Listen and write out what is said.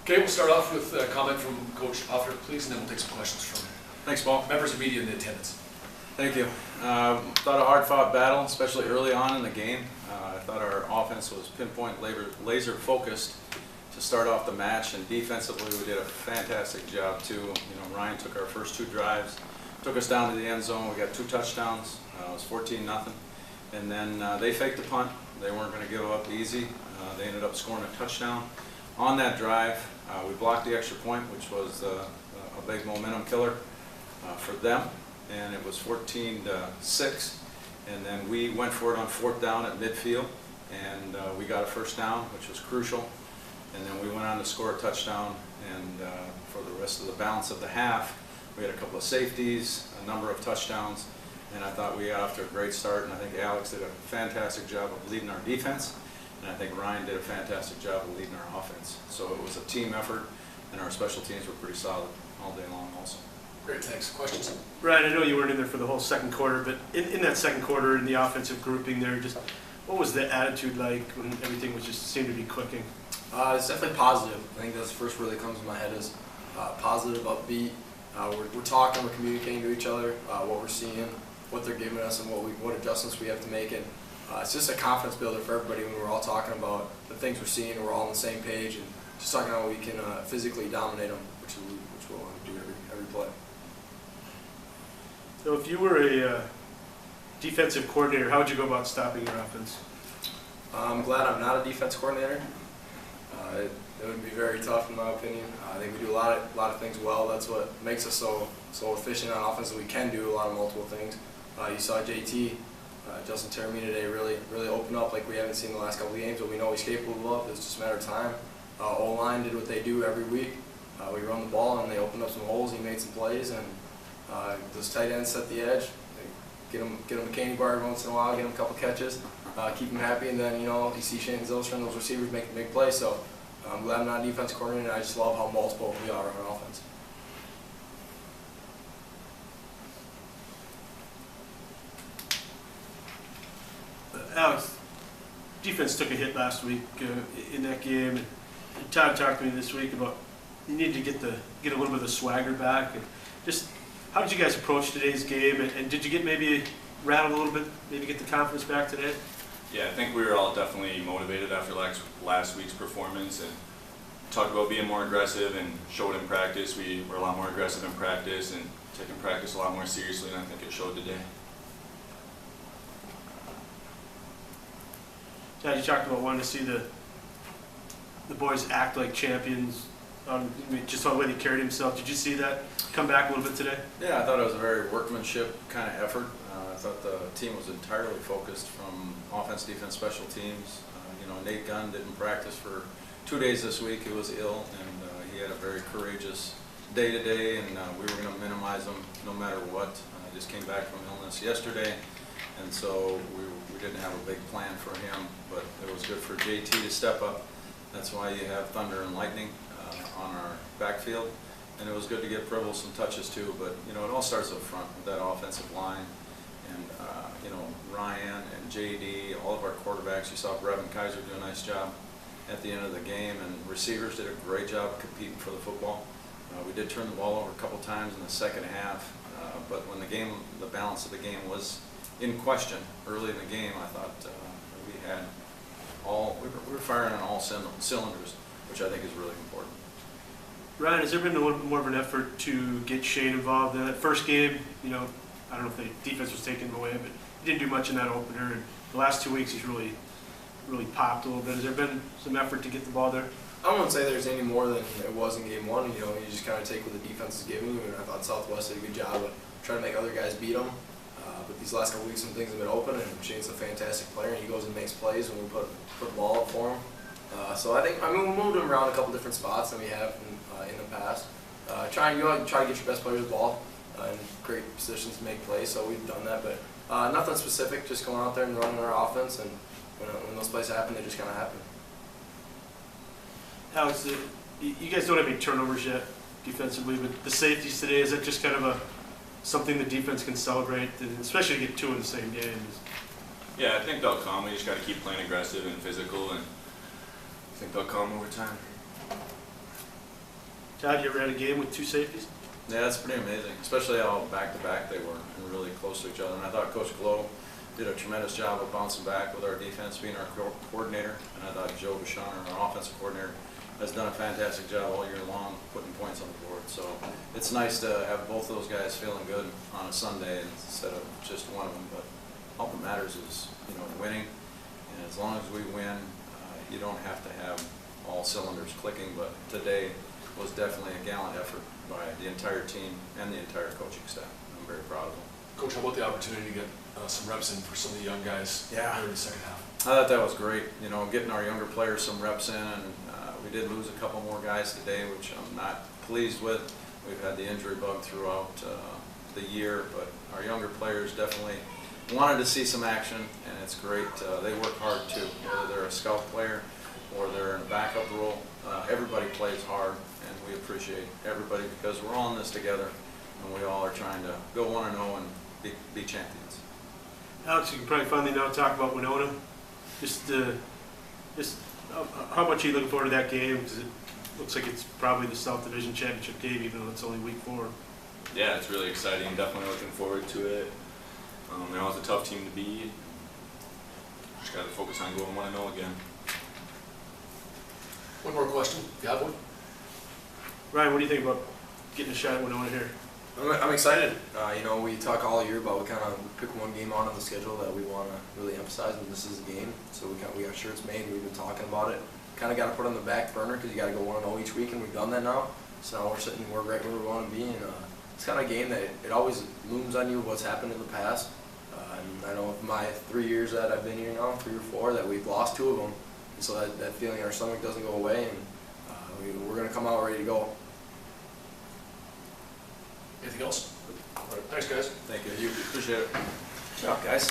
Okay, we'll start off with a comment from Coach Hoffner, please, and then we'll take some questions from Thanks, Paul. members of media in the attendance. Thank you. Thought a hard-fought battle, especially early on in the game. I thought our offense was pinpoint laser focused to start off the match, and defensively we did a fantastic job too. You know, Ryan took our first 2 drives, took us down to the end zone. We got 2 touchdowns. It was 14-0, and then they faked the punt. They weren't going to give up easy. They ended up scoring a touchdown on that drive. We blocked the extra point, which was a big momentum killer for them, and it was 14-6. And then we went for it on 4th down at midfield, and we got a first down, which was crucial. And then we went on to score a touchdown, and for the rest of the balance of the half, we had a couple of safeties, a number of touchdowns, and I thought we got off to a great start. And I think Alex did a fantastic job of leading our defense, and I think Ryan did a fantastic job of leading our offense. So it was a team effort, and our special teams were pretty solid all day long also. Great, thanks. Questions? Brian, I know you weren't in there for the whole second quarter, but in that second quarter, in the offensive grouping there, just what was the attitude like when everything was just seemed to be clicking? It's definitely positive. I think that's the first word that comes to my head is positive, upbeat. We're talking, we're communicating to each other, what we're seeing, what they're giving us, and what adjustments we have to make. And it's just a confidence builder for everybody when we're all talking about the things we're seeing, and we're all on the same page, and just talking about how we can physically dominate them, which we'll do every play. So if you were a defensive coordinator, how would you go about stopping your offense? I'm glad I'm not a defense coordinator. It would be very tough in my opinion. I think we do a lot of things well. That's what makes us so efficient on offense, that we can do a lot of multiple things. You saw JT, Justin Terramini today really open up like we haven't seen the last couple of games, but we know he's capable of. It's just a matter of time. O-line did what they do every week. We run the ball and they opened up some holes. He made some plays, and those tight ends set the edge. Get him a candy bar every once in a while, get him a couple catches, keep him happy, and then you see Shane Zilstra and those receivers making big plays. So I'm glad I'm not a defense coordinator, and I just love how multiple we are on offense. Alex, defense took a hit last week in that game, and Todd talked to me this week about you need to get a little bit of the swagger back. And just how did you guys approach today's game, and did you get maybe rattled a little bit, maybe get the confidence back today? Yeah, I think we were all definitely motivated after last week's performance, and talked about being more aggressive, and showed in practice. We were a lot more aggressive in practice and taking practice a lot more seriously, and I think it showed today. Todd, you talked about wanting to see the boys act like champions, just on the way they carried himself. Did you see that come back a little bit today? Yeah, I thought it was a very workmanship kind of effort. I thought the team was entirely focused from offense, defense, special teams. Nate Gunn didn't practice for 2 days this week. He was ill, and he had a very courageous day today, and we were going to minimize him no matter what. He just came back from illness yesterday, and so we didn't have a big plan for him, but it was good for JT to step up. That's why you have Thunder and Lightning on our backfield, and it was good to get Pribble some touches too. But it all starts up front with that offensive line, and Ryan and JD, all of our quarterbacks. You saw Brevin Kaiser do a nice job at the end of the game, and receivers did a great job competing for the football. We did turn the ball over a couple times in the second half, but when the balance of the game was in question early in the game, I thought we were firing on all cylinders, which I think is really important. Ryan, has there been a little bit more of an effort to get Shane involved in that first game? I don't know if the defense was taking him away, but he didn't do much in that opener. And the last 2 weeks, he's really popped a little bit. Has there been some effort to get the ball there? I wouldn't say there's any more than it was in game one. You just kind of take what the defense is giving you, and I thought Southwest did a good job of trying to make other guys beat them. But these last couple weeks, some things have been open, and Shane's a fantastic player, and he goes and makes plays when we put the ball up for him. So we moved him around a couple different spots than we have in the past. Try to get your best players the ball in great positions to make plays. So we've done that, but nothing specific. Just going out there and running our offense, and when those plays happen, they just kind of happen. Alex, you guys don't have any turnovers yet defensively, but the safeties today, is that just kind of something the defense can celebrate, and especially to get 2 in the same game? Yeah, I think they'll come. We just got to keep playing aggressive and physical, and I think they'll come over time. Todd, you ever had a game with two safeties? Yeah, that's pretty amazing, especially how back-to-back they were and really close to each other. And I thought Coach Goettl did a tremendous job of bouncing back with our defense, being our coordinator. And I thought Joe Bashon, our offensive coordinator, has done a fantastic job all year long putting points on the board. So it's nice to have both those guys feeling good on a Sunday instead of just one of them. But all that matters is, winning. And as long as we win, you don't have to have all cylinders clicking. But today was definitely a gallant effort by the entire team and the entire coaching staff. I'm very proud of them. Coach, how about the opportunity to get some reps in for some of the young guys Yeah. here in the second half? I thought that was great, getting our younger players some reps in, and we did lose a couple more guys today, which I'm not pleased with. We've had the injury bug throughout the year, but our younger players definitely wanted to see some action, and it's great. They work hard too, whether they're a scout player or they're in a backup role. Everybody plays hard, and we appreciate everybody because we're all in this together, and we all are trying to go 1-0 and be champions. Alex, you can probably finally now talk about Winona. Just how much are you looking forward to that game? Because it looks like it's probably the South Division Championship game, even though it's only week 4. Yeah, it's really exciting. Definitely looking forward to it. It's a tough team to beat. Just got to focus on going 1-0 again. One more question, if you have one. Ryan, what do you think about getting a shot at Winona here? I'm excited. We talk all year about we kind of pick one game out on the schedule that we want to really emphasize, and this is a game. So we got shirts made. We've been talking about it. Kind of got to put it on the back burner because you got to go 1-0 each week, and we've done that now. So now we're right where we want to be, and it's kind of a game that it always looms on you what's happened in the past. And I know with my 3 years that I've been here now, 3 or 4, that we've lost 2 of them, and so that feeling in our stomach doesn't go away, and we're going to come out ready to go. Anything else? All right, thanks, guys. Thank you. Appreciate it. Good job, guys.